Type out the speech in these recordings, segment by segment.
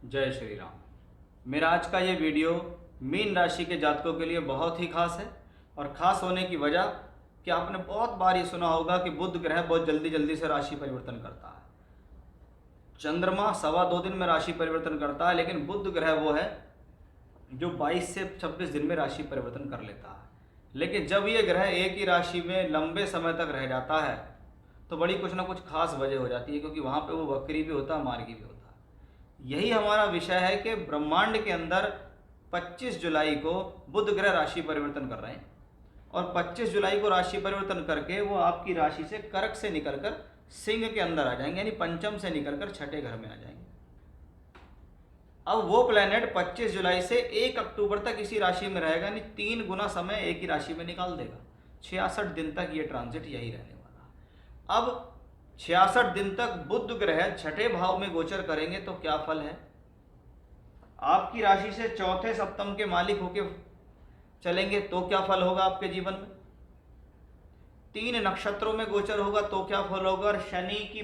जय श्री राम। मेरा आज का ये वीडियो मीन राशि के जातकों के लिए बहुत ही खास है। और ख़ास होने की वजह कि आपने बहुत बार ये सुना होगा कि बुध ग्रह बहुत जल्दी जल्दी से राशि परिवर्तन करता है। चंद्रमा 2.25 दिन में राशि परिवर्तन करता है, लेकिन बुध ग्रह वो है जो 22 से 26 दिन में राशि परिवर्तन कर लेता है। लेकिन जब ये ग्रह एक ही राशि में लंबे समय तक रह जाता है तो बड़ी कुछ ना कुछ खास वजह हो जाती है, क्योंकि वहाँ पे वो वक्री भी होता है, मार्गी भी होता है। यही हमारा विषय है कि ब्रह्मांड के अंदर 25 जुलाई को बुध ग्रह राशि परिवर्तन कर रहे हैं, और 25 जुलाई को राशि परिवर्तन करके वो आपकी राशि से कर्क से निकलकर सिंह के अंदर आ जाएंगे, यानी पंचम से निकलकर छठे घर में आ जाएंगे। अब वो प्लेनेट 25 जुलाई से 1 अक्टूबर तक इसी राशि में रहेगा, यानी 3 गुना समय एक ही राशि में निकाल देगा। 66 दिन तक ये ट्रांजिट यही रहने वाला है। अब 66 दिन तक बुध ग्रह छठे भाव में गोचर करेंगे तो क्या फल है? आपकी राशि से चौथे सप्तम के मालिक होके चलेंगे तो क्या फल होगा आपके जीवन में? 3 नक्षत्रों में गोचर होगा तो क्या फल होगा? और शनि की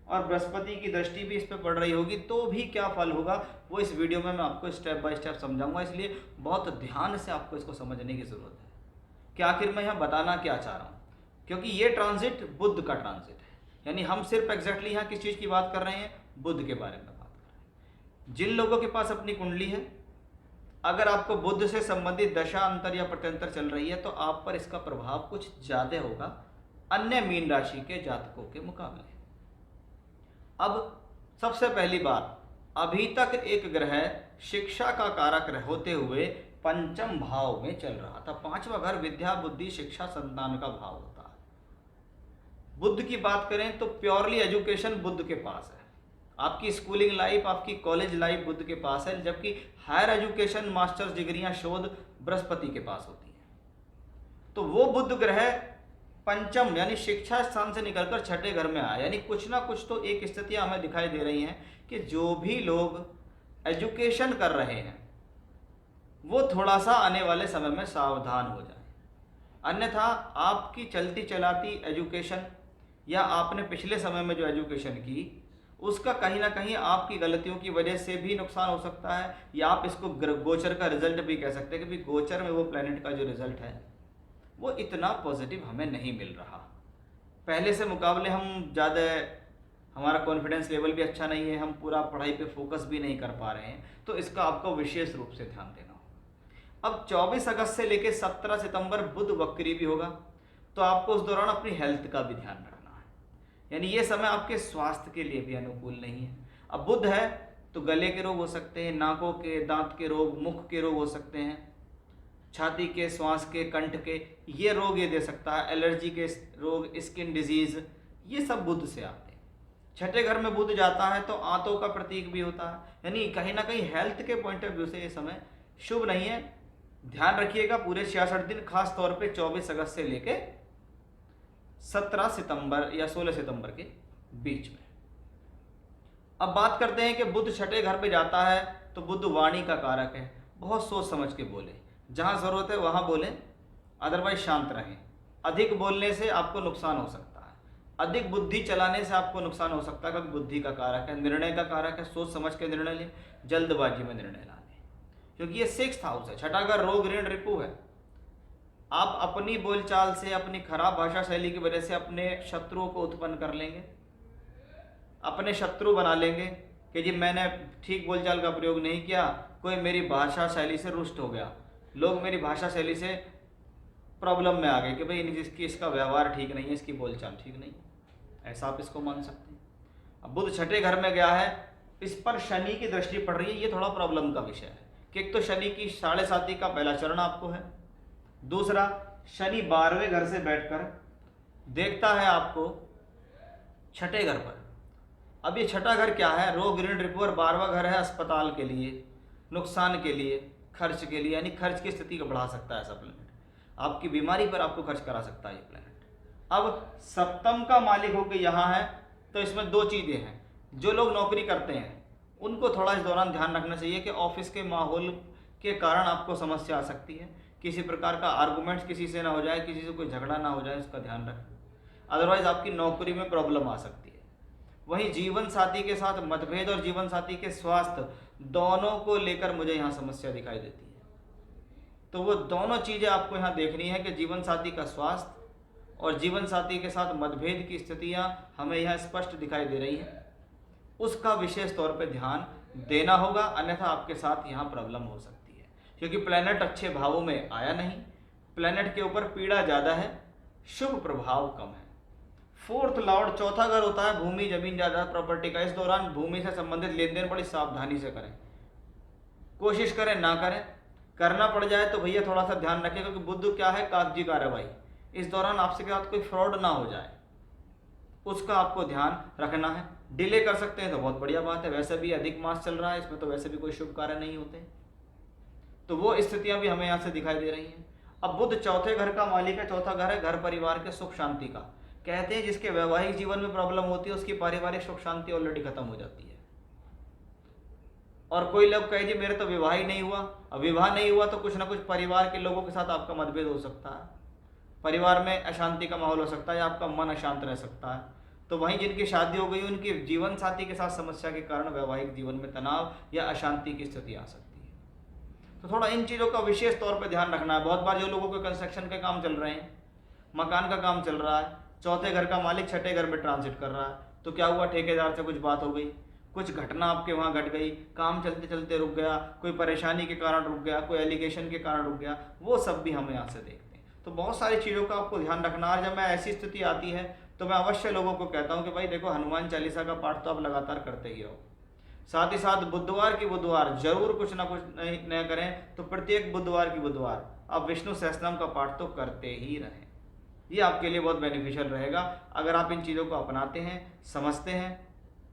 और बृहस्पति की दृष्टि भी इस पर पड़ रही होगी तो भी क्या फल होगा, वो इस वीडियो में मैं आपको स्टेप बाय स्टेप समझाऊंगा। इसलिए बहुत ध्यान से आपको इसको समझने की जरूरत है कि आखिर मैं यहाँ बताना क्या चाह रहा हूँ, क्योंकि ये ट्रांजिट बुध का ट्रांजिट है। यानी हम सिर्फ एग्जैक्टली यहाँ किस चीज़ की बात कर रहे हैं? बुध के बारे में बात कर रहे हैं। जिन लोगों के पास अपनी कुंडली है, अगर आपको बुध से संबंधित दशा अंतर या प्रत्यंतर चल रही है तो आप पर इसका प्रभाव कुछ ज़्यादा होगा अन्य मीन राशि के जातकों के मुकाबले। अब सबसे पहली बात, अभी तक एक ग्रह शिक्षा का कारक होते हुए पंचम भाव में चल रहा था। 5वां घर विद्या बुद्धि शिक्षा संतान का भाव होता है। बुध की बात करें तो प्योरली एजुकेशन बुध के पास है। आपकी स्कूलिंग लाइफ, आपकी कॉलेज लाइफ बुध के पास है, जबकि हायर एजुकेशन मास्टर्स डिग्रियां शोध बृहस्पति के पास होती हैं। तो वो बुध ग्रह पंचम यानी शिक्षा स्थान से निकलकर छठे घर में आया, यानी कुछ ना कुछ तो एक स्थितियां हमें दिखाई दे रही हैं कि जो भी लोग एजुकेशन कर रहे हैं वो थोड़ा सा आने वाले समय में सावधान हो जाए। अन्यथा आपकी चलती चलाती एजुकेशन या आपने पिछले समय में जो एजुकेशन की उसका कहीं ना कहीं आपकी गलतियों की वजह से भी नुकसान हो सकता है, या आप इसको गोचर का रिजल्ट भी कह सकते हैं, क्योंकि गोचर में वो प्लेनेट का जो रिजल्ट है वो इतना पॉजिटिव हमें नहीं मिल रहा। पहले से मुकाबले हम ज़्यादा, हमारा कॉन्फिडेंस लेवल भी अच्छा नहीं है, हम पूरा पढ़ाई पे फोकस भी नहीं कर पा रहे हैं, तो इसका आपको विशेष रूप से ध्यान देना होगा। अब 24 अगस्त से लेकर 17 सितंबर बुध वक्री भी होगा, तो आपको उस दौरान अपनी हेल्थ का भी ध्यान रखना है, यानी ये समय आपके स्वास्थ्य के लिए भी अनुकूल नहीं है। अब बुध है तो गले के रोग हो सकते हैं, नाकों के, दांत के रोग, मुख के रोग हो सकते हैं, छाती के, श्वास के, कंठ के ये रोग ये दे सकता है, एलर्जी के रोग, स्किन डिजीज, ये सब बुध से आते हैं। छठे घर में बुध जाता है तो आंतों का प्रतीक भी होता है, यानी कहीं ना कहीं हेल्थ के पॉइंट ऑफ व्यू से ये समय शुभ नहीं है। ध्यान रखिएगा पूरे 66 दिन, खास तौर पे 24 अगस्त से लेके 17 सितंबर या 16 सितंबर के बीच में। अब बात करते हैं कि बुध छठे घर पे जाता है तो बुध वाणी का कारक है। बहुत सोच समझ के बोले, जहाँ ज़रूरत है वहाँ बोलें, अदरवाइज शांत रहें। अधिक बोलने से आपको नुकसान हो सकता है, अधिक बुद्धि चलाने से आपको नुकसान हो सकता है, क्योंकि बुद्धि का कारक है, निर्णय का कारक है। सोच समझ के निर्णय लें, जल्दबाजी में निर्णय ना लें, क्योंकि ये 6th हाउस है। छठा घर रोग ऋण रिपु है। आप अपनी बोलचाल से, अपनी खराब भाषा शैली की वजह से अपने शत्रुओं को उत्पन्न कर लेंगे, अपने शत्रु बना लेंगे कि जी मैंने ठीक बोलचाल का प्रयोग नहीं किया, कोई मेरी भाषा शैली से रुष्ट हो गया, लोग मेरी भाषा शैली से प्रॉब्लम में आ गए कि भाई इसका व्यवहार ठीक नहीं है, इसकी बोलचाल ठीक नहीं है, ऐसा आप इसको मान सकते हैं। अब बुध छठे घर में गया है, इस पर शनि की दृष्टि पड़ रही है, ये थोड़ा प्रॉब्लम का विषय है कि एक तो शनि की 7.5 का पहला चरण आपको है, दूसरा शनि 12वें घर से बैठकर देखता है आपको छठे घर पर। अब ये छठा घर क्या है? रोग ऋण रिपु, और 12वां घर है अस्पताल के लिए, नुकसान के लिए, खर्च के लिए, यानी खर्च की स्थिति को बढ़ा सकता है ऐसा प्लेनेट, आपकी बीमारी पर आपको खर्च करा सकता है ये प्लेनेट। अब सप्तम का मालिक होकर यहाँ है, तो इसमें 2 चीज़ें हैं। जो लोग नौकरी करते हैं उनको थोड़ा इस दौरान ध्यान रखना चाहिए कि ऑफिस के माहौल के कारण आपको समस्या आ सकती है, किसी प्रकार का आर्गूमेंट्स किसी से ना हो जाए, किसी से कोई झगड़ा ना हो जाए, इसका ध्यान रखें, अदरवाइज आपकी नौकरी में प्रॉब्लम आ सकती है। वहीं जीवन साथी के साथ मतभेद और जीवन साथी के स्वास्थ्य दोनों को लेकर मुझे यहाँ समस्या दिखाई देती है। तो वो दोनों चीज़ें आपको यहाँ देखनी है कि जीवन साथी का स्वास्थ्य और जीवन साथी के साथ मतभेद की स्थितियाँ हमें यहाँ स्पष्ट दिखाई दे रही हैं, उसका विशेष तौर पे ध्यान देना होगा, अन्यथा आपके साथ यहाँ प्रॉब्लम हो सकती है। क्योंकि प्लैनेट अच्छे भावों में आया नहीं, प्लैनेट के ऊपर पीड़ा ज़्यादा है, शुभ प्रभाव कम है। फोर्थ लॉर्ड चौथा घर होता है भूमि जमीन जायदाद प्रॉपर्टी का। इस दौरान भूमि से संबंधित लेन देन बड़ी सावधानी से करें, कोशिश करें ना करें, करना पड़ जाए तो भैया थोड़ा सा ध्यान रखें, क्योंकि बुध क्या है, कागजी कार्रवाई। इस दौरान आपसे के साथ कोई फ्रॉड ना हो जाए, उसका आपको ध्यान रखना है। डिले कर सकते हैं तो बहुत बढ़िया बात है, वैसे भी अधिक मास चल रहा है, इसमें तो वैसे भी कोई शुभ कार्य नहीं होते, तो वो स्थितियां भी हमें यहाँ से दिखाई दे रही हैं। अब बुध चौथे घर का मालिक है, चौथा घर है घर परिवार के सुख शांति का। कहते हैं जिसके वैवाहिक जीवन में प्रॉब्लम होती है उसकी पारिवारिक सुख शांति ऑलरेडी खत्म हो जाती है। और कोई लोग कहे जी मेरे तो विवाह ही नहीं हुआ, अब विवाह नहीं हुआ तो कुछ ना कुछ परिवार के लोगों के साथ आपका मतभेद हो सकता है, परिवार में अशांति का माहौल हो सकता है, या आपका मन अशांत रह सकता है। तो वहीं जिनकी शादी हो गई उनकी जीवन साथी के साथ समस्या के कारण वैवाहिक जीवन में तनाव या अशांति की स्थिति आ सकती है। तो थोड़ा इन चीज़ों का विशेष तौर पर ध्यान रखना है। बहुत बार जो लोगों के कंस्ट्रक्शन के काम चल रहे हैं, मकान का काम चल रहा है, चौथे घर का मालिक छठे घर में ट्रांजिट कर रहा है, तो क्या हुआ, ठेकेदार से कुछ बात हो गई, कुछ घटना आपके वहाँ घट गई, काम चलते चलते रुक गया, कोई परेशानी के कारण रुक गया, कोई एलिगेशन के कारण रुक गया, वो सब भी हम यहाँ से देखते हैं। तो बहुत सारी चीज़ों का आपको ध्यान रखना है। जब मैं ऐसी स्थिति आती है तो मैं अवश्य लोगों को कहता हूँ कि भाई देखो, हनुमान चालीसा का पाठ तो आप लगातार करते ही रहो, साथ ही साथ बुधवार की बुधवार जरूर कुछ ना कुछ नया करें, तो प्रत्येक बुधवार की बुधवार आप विष्णु सहस्त्रनाम का पाठ तो करते ही रहें। ये आपके लिए बहुत बेनिफिशियल रहेगा। अगर आप इन चीज़ों को अपनाते हैं, समझते हैं,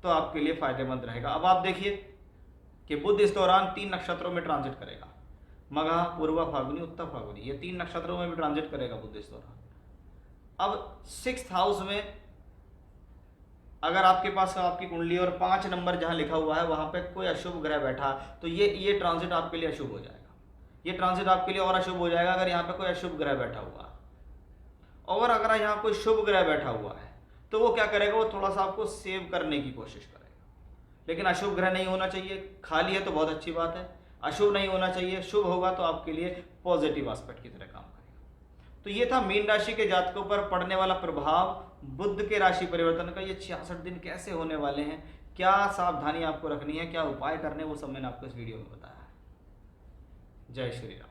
तो आपके लिए फायदेमंद रहेगा। अब आप देखिए कि बुध इस दौरान 3 नक्षत्रों में ट्रांजिट करेगा, मघा, पूर्वा फाल्गुनी, उत्तर फाल्गुनी, ये 3 नक्षत्रों में भी ट्रांजिट करेगा बुध इस दौरान। अब 6th हाउस में अगर आपके पास आपकी कुंडली और 5 नंबर जहां लिखा हुआ है वहां पे कोई अशुभ ग्रह बैठा, तो ये ट्रांजिट आपके लिए अशुभ हो जाएगा। ये ट्रांजिट आपके लिए और अशुभ हो जाएगा अगर यहाँ पे कोई अशुभ ग्रह बैठा हुआ है। और अगर यहाँ कोई शुभ ग्रह बैठा हुआ है तो वो क्या करेगा, वो थोड़ा सा आपको सेव करने की कोशिश करेगा। लेकिन अशुभ ग्रह नहीं होना चाहिए, खाली है तो बहुत अच्छी बात है, अशुभ नहीं होना चाहिए, शुभ होगा तो आपके लिए पॉजिटिव एस्पेक्ट की तरह काम करेगा। तो ये था मीन राशि के जातकों पर पड़ने वाला प्रभाव बुध के राशि परिवर्तन का। ये 66 दिन कैसे होने वाले हैं, क्या सावधानी आपको रखनी है, क्या उपाय करने, वो सब मैंने आपको इस वीडियो में बताया है। जय श्री राम।